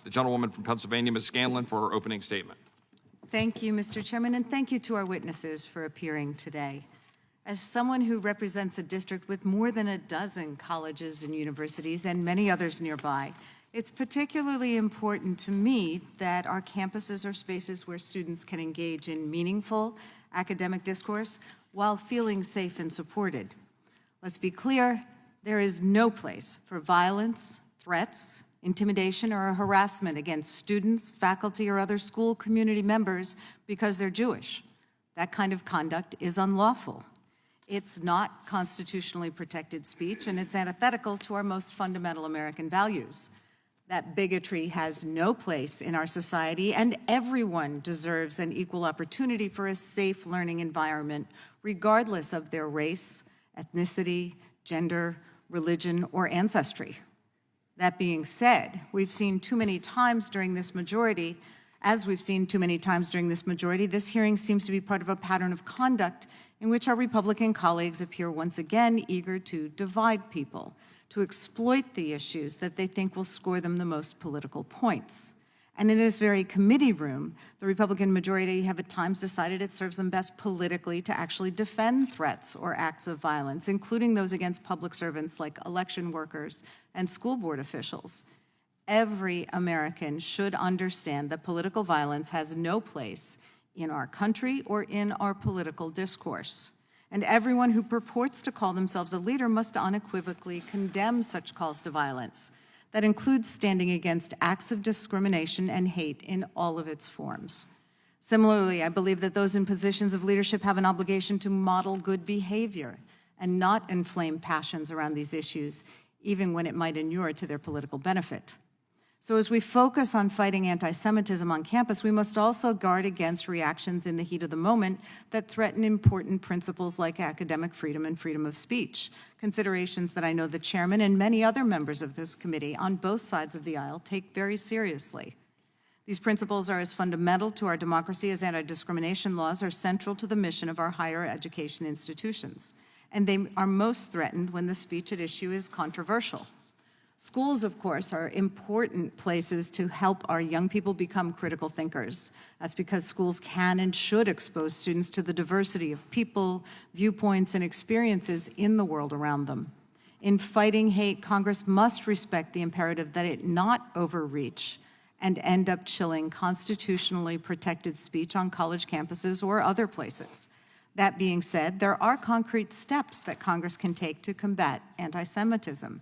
the gentlewoman from Pennsylvania, Ms. Scanlon, for her opening statement. Thank you, Mr. Chairman, and thank you to our witnesses for appearing today. As someone who represents a district with more than a dozen colleges and universities and many others nearby, it's particularly important to me that our campuses are spaces where students can engage in meaningful academic discourse while feeling safe and supported. Let's be clear, there is no place for violence, threats, intimidation, or harassment against students, faculty, or other school community members because they're Jewish. That kind of conduct is unlawful. It's not constitutionally protected speech, and it's antithetical to our most fundamental American values. That bigotry has no place in our society, and everyone deserves an equal opportunity for a safe learning environment, regardless of their race, ethnicity, gender, religion, or ancestry. That being said, we've seen too many times during this majority, this hearing seems to be part of a pattern of conduct in which our Republican colleagues appear once again eager to divide people, to exploit the issues that they think will score them the most political points. And in this very committee room, the Republican majority have at times decided it serves them best politically to actually defend threats or acts of violence, including those against public servants like election workers and school board officials. Every American should understand that political violence has no place in our country or in our political discourse. And everyone who purports to call themselves a leader must unequivocally condemn such calls to violence. That includes standing against acts of discrimination and hate in all of its forms. Similarly, I believe that those in positions of leadership have an obligation to model good behavior and not inflame passions around these issues, even when it might inure to their political benefit. So as we focus on fighting anti-Semitism on campus, we must also guard against reactions in the heat of the moment that threaten important principles like academic freedom and freedom of speech, considerations that I know the chairman and many other members of this committee on both sides of the aisle take very seriously. These principles are as fundamental to our democracy as anti-discrimination laws are central to the mission of our higher education institutions, and they are most threatened when the speech at issue is controversial. Schools, of course, are important places to help our young people become critical thinkers. That's because schools can and should expose students to the diversity of people, viewpoints, and experiences in the world around them. In fighting hate, Congress must respect the imperative that it not overreach and end up chilling constitutionally protected speech on college campuses or other places. That being said, there are concrete steps that Congress can take to combat anti-Semitism.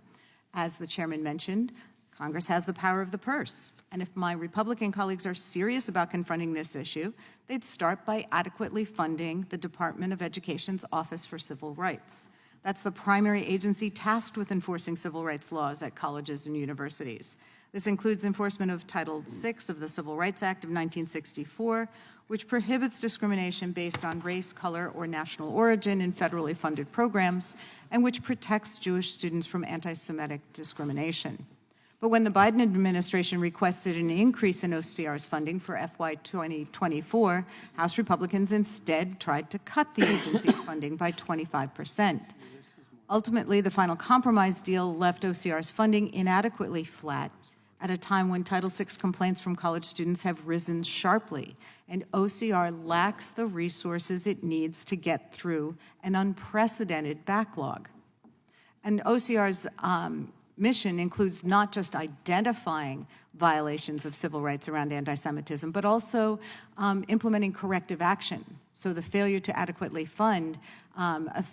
As the chairman mentioned, Congress has the power of the purse. And if my Republican colleagues are serious about confronting this issue, they'd start by adequately funding the Department of Education's Office for Civil Rights. That's the primary agency tasked with enforcing civil rights laws at colleges and universities. This includes enforcement of Title VI of the Civil Rights Act of 1964, which prohibits discrimination based on race, color, or national origin in federally funded programs, and which protects Jewish students from anti-Semitic discrimination. But when the Biden administration requested an increase in OCR's funding for FY 2024, House Republicans instead tried to cut the agency's funding by 25%. Ultimately, the final compromise deal left OCR's funding inadequately flat at a time when Title VI complaints from college students have risen sharply, and OCR lacks the resources it needs to get through an unprecedented backlog. And OCR's mission includes not just identifying violations of civil rights around anti-Semitism, but also implementing corrective action. So the failure to adequately fund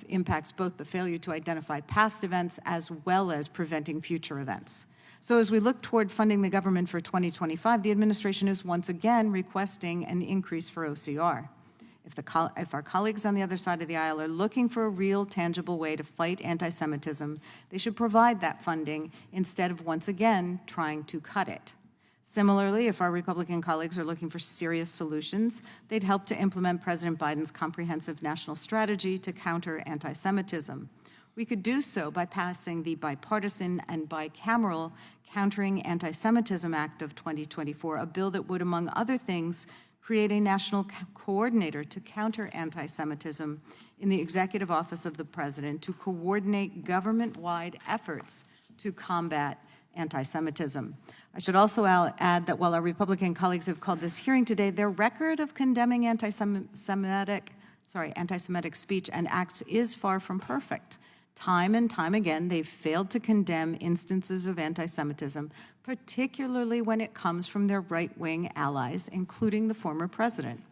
impacts both the failure to identify past events as well as preventing future events. So as we look toward funding the government for 2025, the administration is once again requesting an increase for OCR. If our colleagues on the other side of the aisle are looking for a real, tangible way to fight anti-Semitism, they should provide that funding instead of once again trying to cut it. Similarly, if our Republican colleagues are looking for serious solutions, they'd help to implement President Biden's comprehensive national strategy to counter anti-Semitism. We could do so by passing the bipartisan and bicameral Countering Anti-Semitism Act of 2024, a bill that would, among other things, create a national coordinator to counter anti-Semitism in the Executive Office of the President to coordinate government-wide efforts to combat anti-Semitism. I should also add that while our Republican colleagues have called this hearing today, their record of condemning anti-Semitic speech and acts is far from perfect. Time and time again, they've failed to condemn instances of anti-Semitism, particularly when it comes from their right-wing allies, including the former president.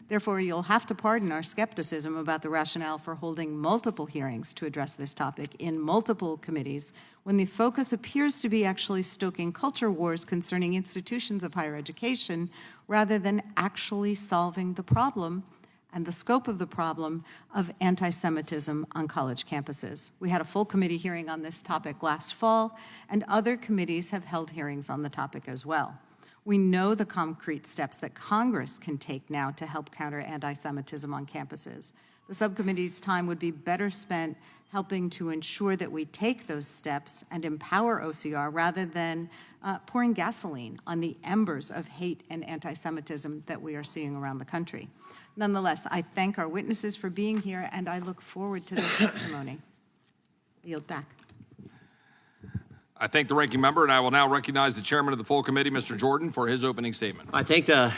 Therefore, you'll have to pardon our skepticism about the rationale for holding multiple hearings to address this topic in multiple committees when the focus appears to be actually stoking culture wars concerning institutions of higher education rather than actually solving the problem and the scope of the problem of anti-Semitism on college campuses. We had a full committee hearing on this topic last fall, and other committees have held hearings on the topic as well. We know the concrete steps that Congress can take now to help counter anti-Semitism on campuses. The subcommittee's time would be better spent helping to ensure that we take those steps and empower OCR rather than pouring gasoline on the embers of hate and anti-Semitism that we are seeing around the country. Nonetheless, I thank our witnesses for being here, and I look forward to their testimony. I yield back. I thank the ranking member, and I will now recognize the chairman of the full committee, Mr. Jordan, for his opening statement. I thank the